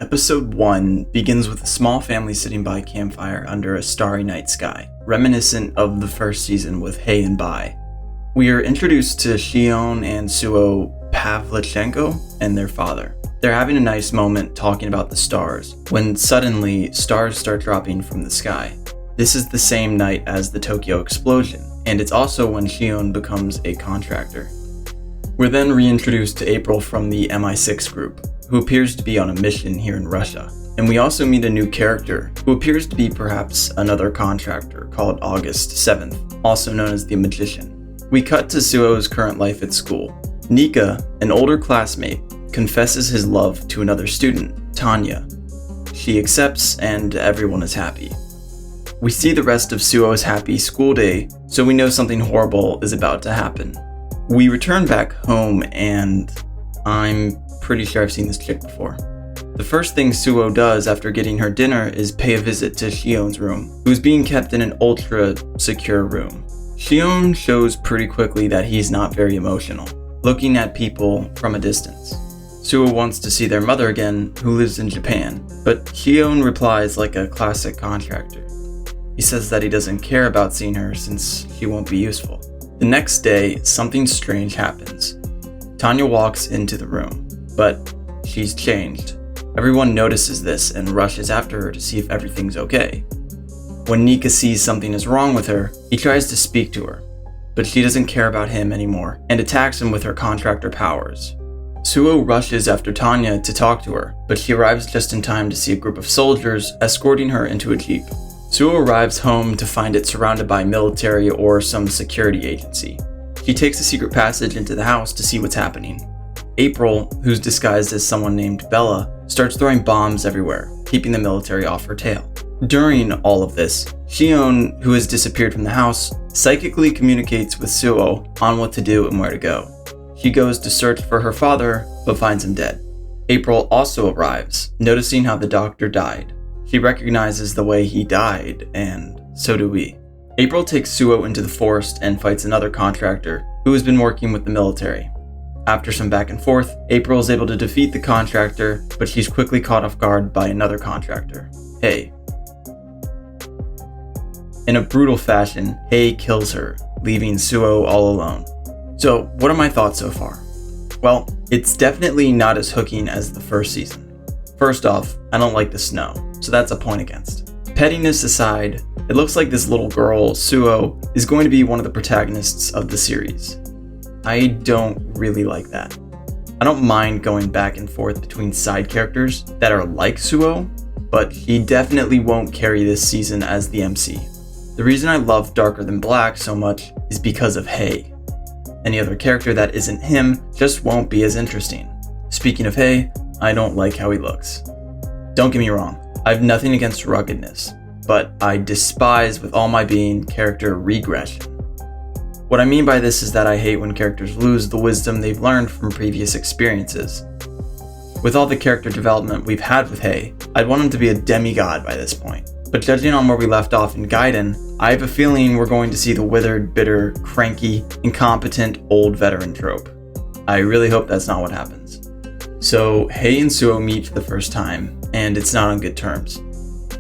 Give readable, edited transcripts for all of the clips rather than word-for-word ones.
Episode 1 begins with a small family sitting by a campfire under a starry night sky, reminiscent of the first season with Hei and Bai. We are introduced to Shion and Suo Pavlichenko and their father. They're having a nice moment talking about the stars, when suddenly stars start dropping from the sky. This is the same night as the Tokyo explosion, and it's also when Shion becomes a contractor. We're then reintroduced to April from the MI6 group, who appears to be on a mission here in Russia. And we also meet a new character, who appears to be perhaps another contractor called August 7th, also known as the Magician. We cut to Suo's current life at school. Nika, an older classmate, confesses his love to another student, Tanya. She accepts and everyone is happy. We see the rest of Suo's happy school day, so we know something horrible is about to happen. We return back home and I'm pretty sure I've seen this chick before. The first thing Suo does after getting her dinner is pay a visit to Shion's room, who's being kept in an ultra secure room. Shion shows pretty quickly that he's not very emotional, looking at people from a distance. Suo wants to see their mother again, who lives in Japan, but Shion replies like a classic contractor. He says that he doesn't care about seeing her since she won't be useful. The next day, something strange happens. Tanya walks into the room, but she's changed. Everyone notices this and rushes after her to see if everything's okay. When Nika sees something is wrong with her, he tries to speak to her, but she doesn't care about him anymore and attacks him with her contractor powers. Suo rushes after Tanya to talk to her, but she arrives just in time to see a group of soldiers escorting her into a jeep. Suo arrives home to find it surrounded by military or some security agency. She takes a secret passage into the house to see what's happening. April, who's disguised as someone named Bella, starts throwing bombs everywhere, keeping the military off her tail. During all of this, Shion, who has disappeared from the house, psychically communicates with Suo on what to do and where to go. She goes to search for her father, but finds him dead. April also arrives, noticing how the doctor died. She recognizes the way he died, and so do we. April takes Suo into the forest and fights another contractor who has been working with the military. After some back and forth, April is able to defeat the contractor, but she's quickly caught off guard by another contractor, Hei. In a brutal fashion, Hei kills her, leaving Suo all alone. So, what are my thoughts so far? Well, it's definitely not as hooking as the first season. First off, I don't like the snow, so that's a point against. Pettiness aside, it looks like this little girl, Suo, is going to be one of the protagonists of the series. I don't really like that. I don't mind going back and forth between side characters that are like Suo, but he definitely won't carry this season as the MC. The reason I love Darker Than Black so much is because of Hei. Any other character that isn't him just won't be as interesting. Speaking of Hei, I don't like how he looks. Don't get me wrong, I have nothing against ruggedness, but I despise with all my being character regression. What I mean by this is that I hate when characters lose the wisdom they've learned from previous experiences. With all the character development we've had with Hei, I'd want him to be a demigod by this point. But judging on where we left off in Gaiden, I have a feeling we're going to see the withered, bitter, cranky, incompetent, old veteran trope. I really hope that's not what happens. So Hei and Suo meet for the first time, and it's not on good terms.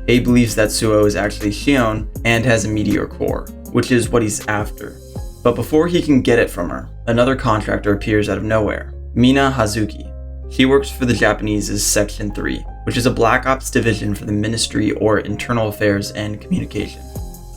Hei believes that Suo is actually Shion and has a meteor core, which is what he's after. But before he can get it from her, another contractor appears out of nowhere, Mina Hazuki. She works for the Japanese's Section 3, which is a Black Ops division for the Ministry or Internal Affairs and Communication.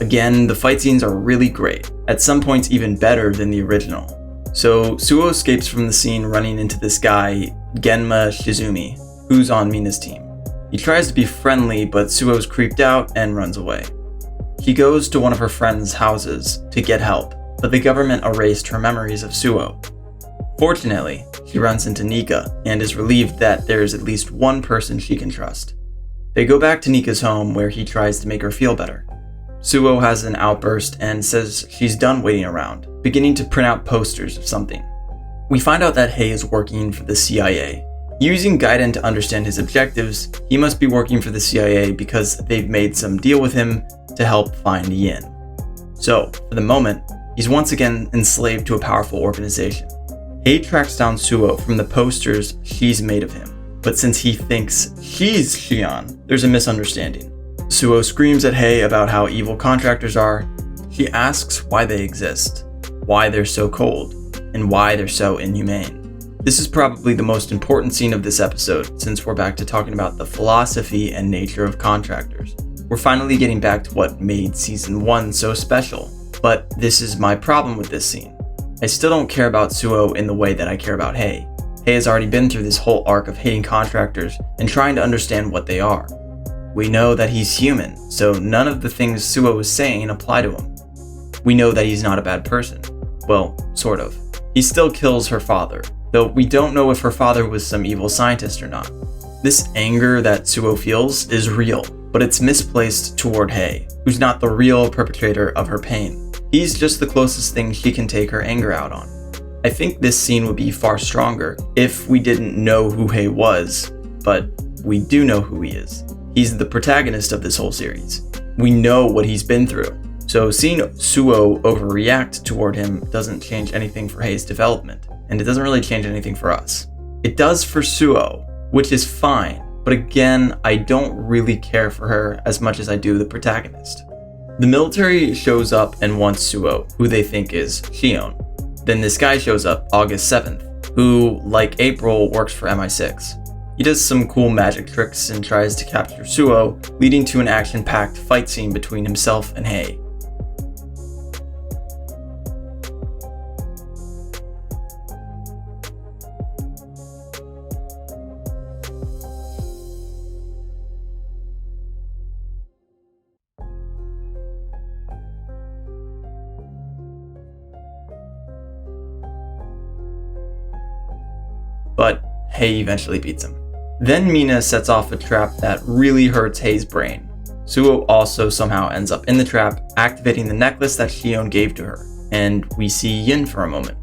Again, the fight scenes are really great, at some points even better than the original. So Suo escapes from the scene running into this guy, Genma Shizumi, who's on Mina's team. He tries to be friendly, but Suo's creeped out and runs away. He goes to one of her friends' houses to get help, but the government erased her memories of Suo. Fortunately, she runs into Nika and is relieved that there's at least one person she can trust. They go back to Nika's home where he tries to make her feel better. Suo has an outburst and says she's done waiting around, beginning to print out posters of something. We find out that Hei is working for the CIA. Using Gaiden to understand his objectives, he must be working for the CIA because they've made some deal with him to help find Yin. So, for the moment, he's once again enslaved to a powerful organization. Hei tracks down Suo from the posters she's made of him. but since he thinks she's Shion, there's a misunderstanding. Suo screams at Hei about how evil contractors are. She asks why they exist, why they're so cold, and why they're so inhumane. This is probably the most important scene of this episode, since we're back to talking about the philosophy and nature of contractors. We're finally getting back to what made Season 1 so special, but this is my problem with this scene. I still don't care about Suo in the way that I care about Hei. Hei has already been through this whole arc of hating contractors and trying to understand what they are. We know that he's human, so none of the things Suo is saying apply to him. We know that he's not a bad person. Well, sort of. He still kills her father, though we don't know if her father was some evil scientist or not. This anger that Suo feels is real, but it's misplaced toward Hei, who's not the real perpetrator of her pain. He's just the closest thing she can take her anger out on. I think this scene would be far stronger if we didn't know who Hei was, but we do know who he is. He's the protagonist of this whole series. We know what he's been through, so seeing Suo overreact toward him doesn't change anything for Hei's development, and it doesn't really change anything for us. It does for Suo, which is fine, but again, I don't really care for her as much as I do the protagonist. The military shows up and wants Suo, who they think is Shion. Then this guy shows up August 7th, who, like April, works for MI6. He does some cool magic tricks and tries to capture Suo, leading to an action-packed fight scene between himself and Hei. But Hei eventually beats him. Then Mina sets off a trap that really hurts Hei's brain. Suo also somehow ends up in the trap, activating the necklace that Shion gave to her, and we see Yin for a moment.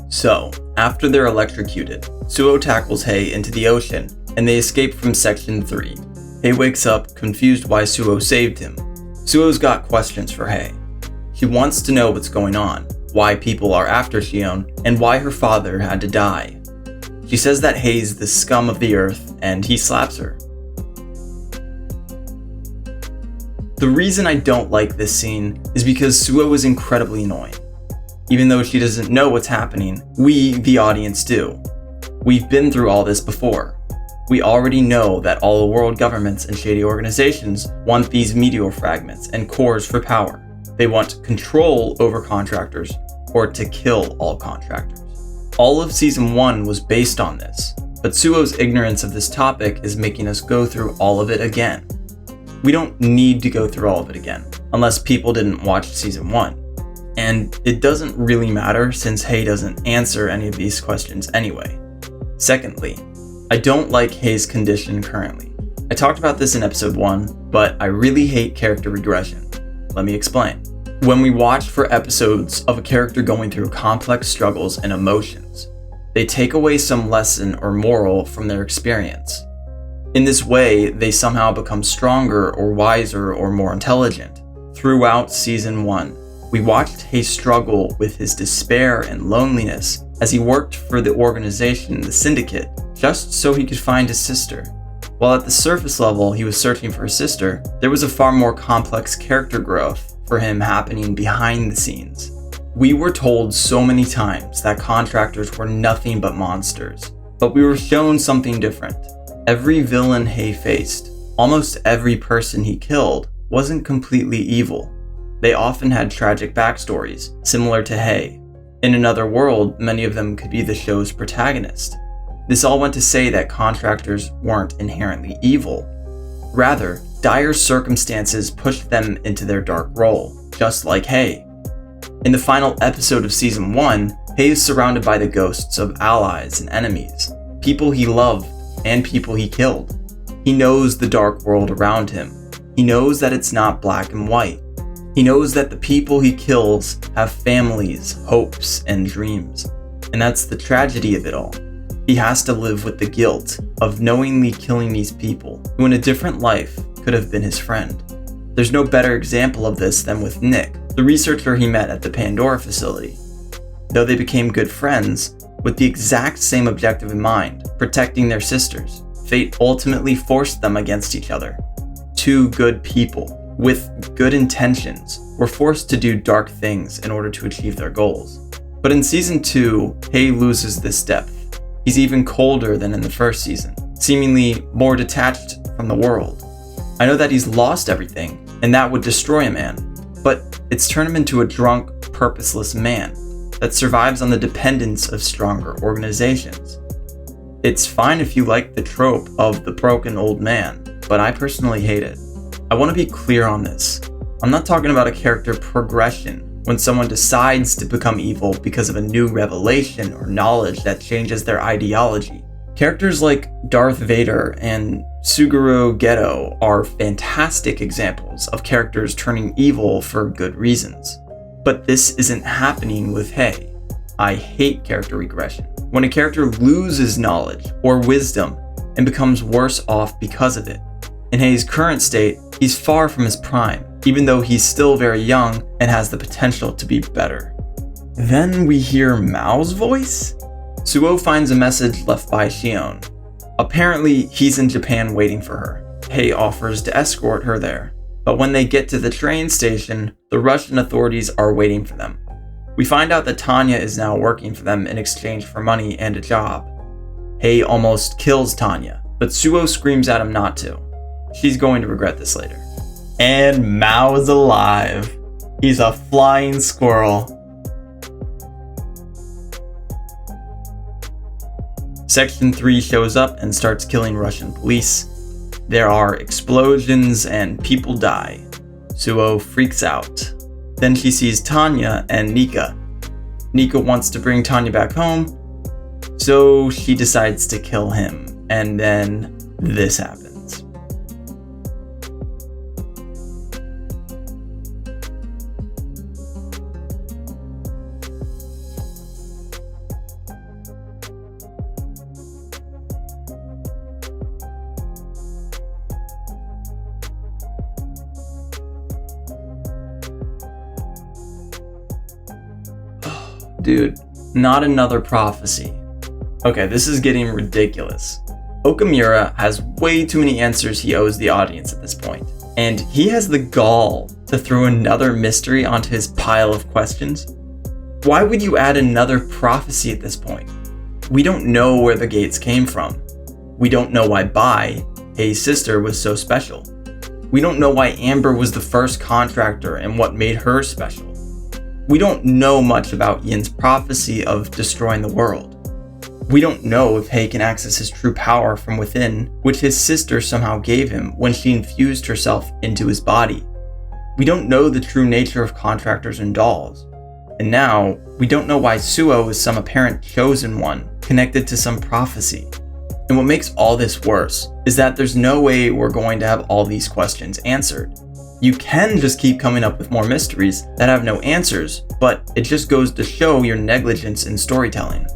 So, after they're electrocuted, Suo tackles Hei into the ocean, and they escape from Section 3. Hei wakes up, confused why Suo saved him. Suo's got questions for Hei. She wants to know what's going on, why people are after Shion, and why her father had to die. She says that Hei's the scum of the earth, and he slaps her. The reason I don't like this scene is because Suo is incredibly annoying. Even though she doesn't know what's happening, we, the audience, do. We've been through all this before. We already know that all the world governments and shady organizations want these meteor fragments and cores for power. They want control over contractors, or to kill all contractors. All of Season 1 was based on this, but Suo's ignorance of this topic is making us go through all of it again. We don't need to go through all of it again, unless people didn't watch Season 1. And it doesn't really matter since Hei doesn't answer any of these questions anyway. Secondly, I don't like Hei's condition currently. I talked about this in episode 1, but I really hate character regression. Let me explain. When we watch for episodes of a character going through complex struggles and emotions, they take away some lesson or moral from their experience. In this way, they somehow become stronger or wiser or more intelligent. Throughout Season 1, we watched Hei struggle with his despair and loneliness as he worked for the organization, the Syndicate, just so he could find his sister. While at the surface level he was searching for his sister, there was a far more complex character growth for him happening behind the scenes. We were told so many times that contractors were nothing but monsters, but we were shown something different. Every villain Hei faced, almost every person he killed, wasn't completely evil. They often had tragic backstories, similar to Hei. In another world, many of them could be the show's protagonist. This all went to say that contractors weren't inherently evil. Rather, dire circumstances pushed them into their dark role, just like Hei. In the final episode of Season 1, Hei is surrounded by the ghosts of allies and enemies, people he loved and people he killed. He knows the dark world around him. He knows that it's not black and white. He knows that the people he kills have families, hopes, and dreams. And that's the tragedy of it all. He has to live with the guilt of knowingly killing these people who in a different life could have been his friend. There's no better example of this than with Nick, the researcher he met at the Pandora facility. Though they became good friends, with the exact same objective in mind, protecting their sisters. Fate ultimately forced them against each other. Two good people, with good intentions, were forced to do dark things in order to achieve their goals. But in Season 2, Hei loses this depth. He's even colder than in the first season, seemingly more detached from the world. I know that he's lost everything, and that would destroy a man, but it's turned him into a drunk, purposeless man that survives on the dependence of stronger organizations. It's fine if you like the trope of the broken old man, but I personally hate it. I want to be clear on this. I'm not talking about a character progression when someone decides to become evil because of a new revelation or knowledge that changes their ideology. Characters like Darth Vader and Suguru Geto are fantastic examples of characters turning evil for good reasons. But this isn't happening with Hei. I hate character regression. When a character loses knowledge or wisdom and becomes worse off because of it. In Hei's current state, he's far from his prime, even though he's still very young and has the potential to be better. Then we hear Mao's voice? Suo finds a message left by Shion. Apparently, he's in Japan waiting for her. Hei offers to escort her there, but when they get to the train station, the Russian authorities are waiting for them. We find out that Tanya is now working for them in exchange for money and a job. Hei almost kills Tanya, but Suo screams at him not to. She's going to regret this later. And Mao is alive. He's a flying squirrel. Section 3 shows up and starts killing Russian police. There are explosions and people die. Suo freaks out. Then she sees Tanya and Nika. Nika wants to bring Tanya back home, so she decides to kill him. And then this happens. Dude, not another prophecy. Okay, this is getting ridiculous. Okamura has way too many answers he owes the audience at this point, and he has the gall to throw another mystery onto his pile of questions. Why would you add another prophecy at this point? We don't know where the gates came from. We don't know why Bai, Hei's sister, was so special. We don't know why Amber was the first contractor and what made her special. We don't know much about Yin's prophecy of destroying the world. We don't know if Hei can access his true power from within, which his sister somehow gave him when she infused herself into his body. We don't know the true nature of contractors and dolls. And now, we don't know why Suo is some apparent chosen one connected to some prophecy. And what makes all this worse is that there's no way we're going to have all these questions answered. You can just keep coming up with more mysteries that have no answers, but it just goes to show your negligence in storytelling.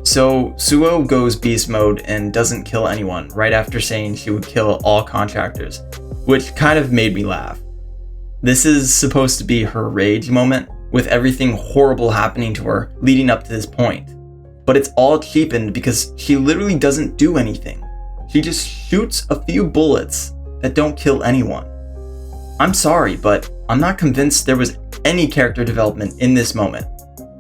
So Suo goes beast mode and doesn't kill anyone right after saying she would kill all contractors, which kind of made me laugh. This is supposed to be her rage moment, with everything horrible happening to her leading up to this point. But it's all cheapened because she literally doesn't do anything. She just shoots a few bullets that don't kill anyone. I'm sorry, but I'm not convinced there was any character development in this moment.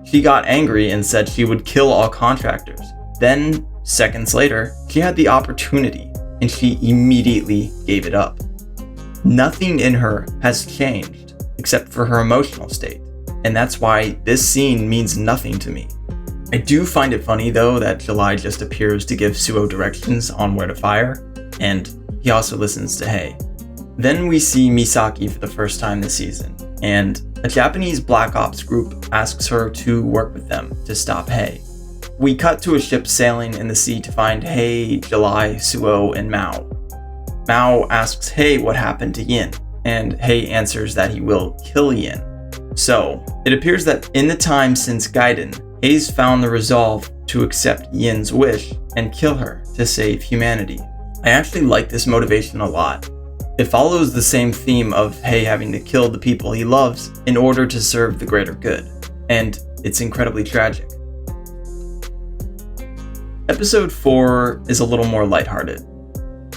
She got angry and said she would kill all contractors. Then, seconds later, she had the opportunity and she immediately gave it up. Nothing in her has changed except for her emotional state, and that's why this scene means nothing to me. I do find it funny though that July just appears to give Suo directions on where to fire, and he also listens to Hei. Then we see Misaki for the first time this season, and a Japanese Black Ops group asks her to work with them to stop Hei. We cut to a ship sailing in the sea to find Hei, July, Suo, and Mao. Mao asks Hei what happened to Yin, and Hei answers that he will kill Yin. So, it appears that in the time since Gaiden, Hei's found the resolve to accept Yin's wish and kill her to save humanity. I actually like this motivation a lot. It follows the same theme of Hei having to kill the people he loves in order to serve the greater good, and it's incredibly tragic. Episode 4 is a little more lighthearted.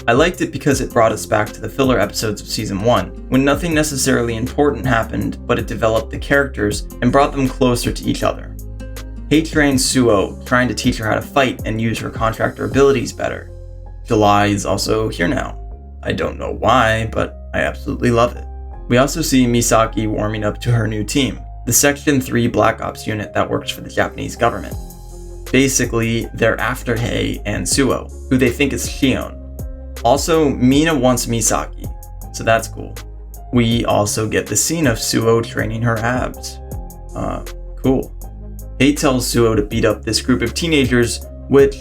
I liked it because it brought us back to the filler episodes of Season 1, when nothing necessarily important happened, but it developed the characters and brought them closer to each other. Hei trains Suo, trying to teach her how to fight and use her contractor abilities better. July is also here now. I don't know why, but I absolutely love it. We also see Misaki warming up to her new team, the Section 3 Black Ops unit that works for the Japanese government. Basically, they're after Hei and Suo, who they think is Shion. Also, Mina wants Misaki, so that's cool. We also get the scene of Suo training her abs. Cool. Hei tells Suo to beat up this group of teenagers, which,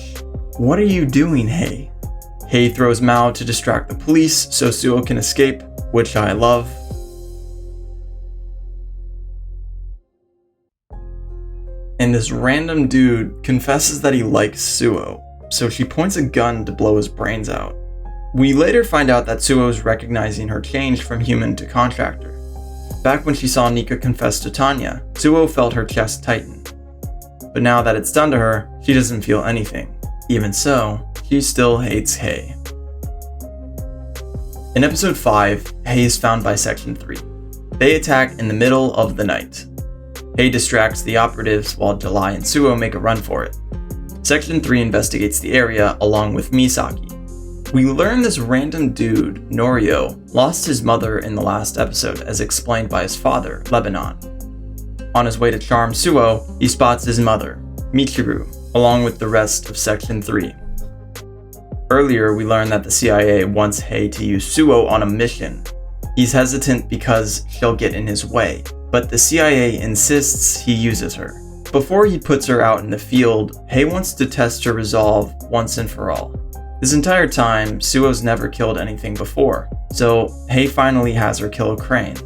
what are you doing, Hei? Hei throws Mao to distract the police so Suo can escape, which I love. And this random dude confesses that he likes Suo, so she points a gun to blow his brains out. We later find out that Suo is recognizing her change from human to contractor. Back when she saw Nika confess to Tanya, Suo felt her chest tighten. But now that it's done to her, she doesn't feel anything. Even so, she still hates Hei. In episode 5, Hei is found by Section 3. They attack in the middle of the night. Hei distracts the operatives while July and Suo make a run for it. Section 3 investigates the area along with Misaki. We learn this random dude, Norio, lost his mother in the last episode as explained by his father, Lebanon. On his way to charm Suo, he spots his mother, Michiru, along with the rest of Section 3. Earlier, we learned that the CIA wants Hei to use Suo on a mission. He's hesitant because she'll get in his way, but the CIA insists he uses her. Before he puts her out in the field, Hei wants to test her resolve once and for all. This entire time, Suo's never killed anything before, so Hei finally has her kill a crane.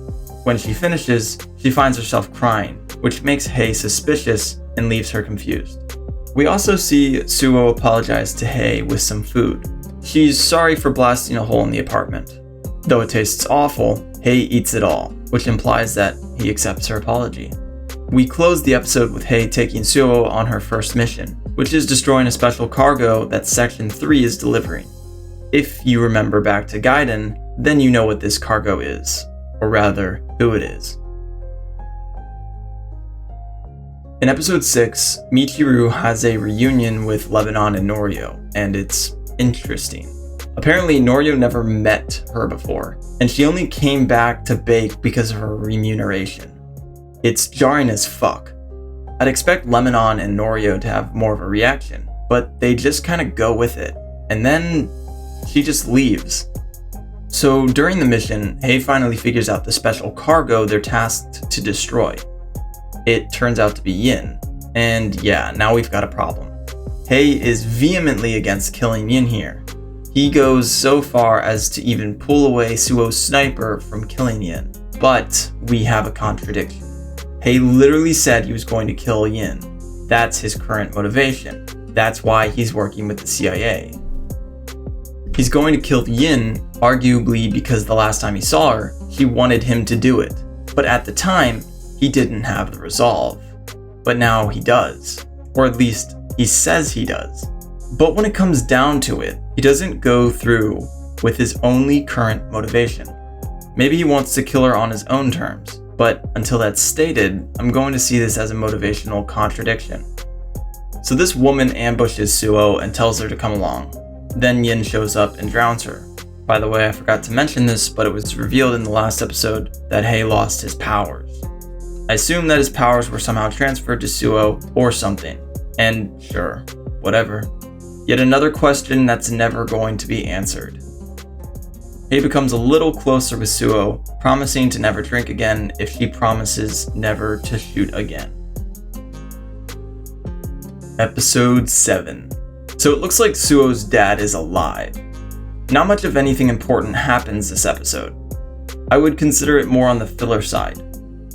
When she finishes, she finds herself crying, which makes Hei suspicious and leaves her confused. We also see Suo apologize to Hei with some food. She's sorry for blasting a hole in the apartment. Though it tastes awful, Hei eats it all, which implies that he accepts her apology. We close the episode with Hei taking Suo on her first mission, which is destroying a special cargo that Section 3 is delivering. If you remember back to Gaiden, then you know what this cargo is, or rather, who it is. In episode 6, Michiru has a reunion with Lebanon and Norio, and it's interesting. Apparently, Norio never met her before, and she only came back to Bake because of her remuneration. It's jarring as fuck. I'd expect Lebanon and Norio to have more of a reaction, but they just kinda go with it, and then she just leaves. So during the mission, Hei finally figures out the special cargo they're tasked to destroy. It turns out to be Yin, and yeah, now we've got a problem. Hei is vehemently against killing Yin here. He goes so far as to even pull away Suo's sniper from killing Yin, but we have a contradiction. Hei literally said he was going to kill Yin. That's his current motivation. That's why he's working with the CIA. He's going to kill Yin, arguably because the last time he saw her, she wanted him to do it. But at the time, he didn't have the resolve. But now he does. Or at least, he says he does. But when it comes down to it, he doesn't go through with his only current motivation. Maybe he wants to kill her on his own terms. But until that's stated, I'm going to see this as a motivational contradiction. So this woman ambushes Suo and tells her to come along. Then Yin shows up and drowns her. By the way, I forgot to mention this, but it was revealed in the last episode that Hei lost his powers. I assume that his powers were somehow transferred to Suo or something. And sure, whatever. Yet another question that's never going to be answered. Hei becomes a little closer with Suo, promising to never drink again if she promises never to shoot again. Episode 7. So it looks like Suo's dad is alive. Not much of anything important happens this episode. I would consider it more on the filler side.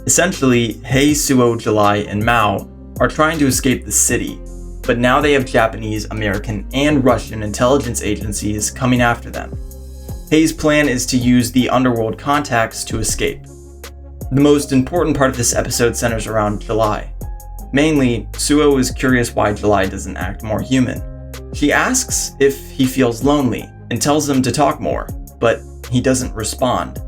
Essentially, Hei, Suo, July, and Mao are trying to escape the city, but now they have Japanese, American, and Russian intelligence agencies coming after them. Hei's plan is to use the underworld contacts to escape. The most important part of this episode centers around July. Mainly, Suo is curious why July doesn't act more human. She asks if he feels lonely and tells him to talk more, but he doesn't respond.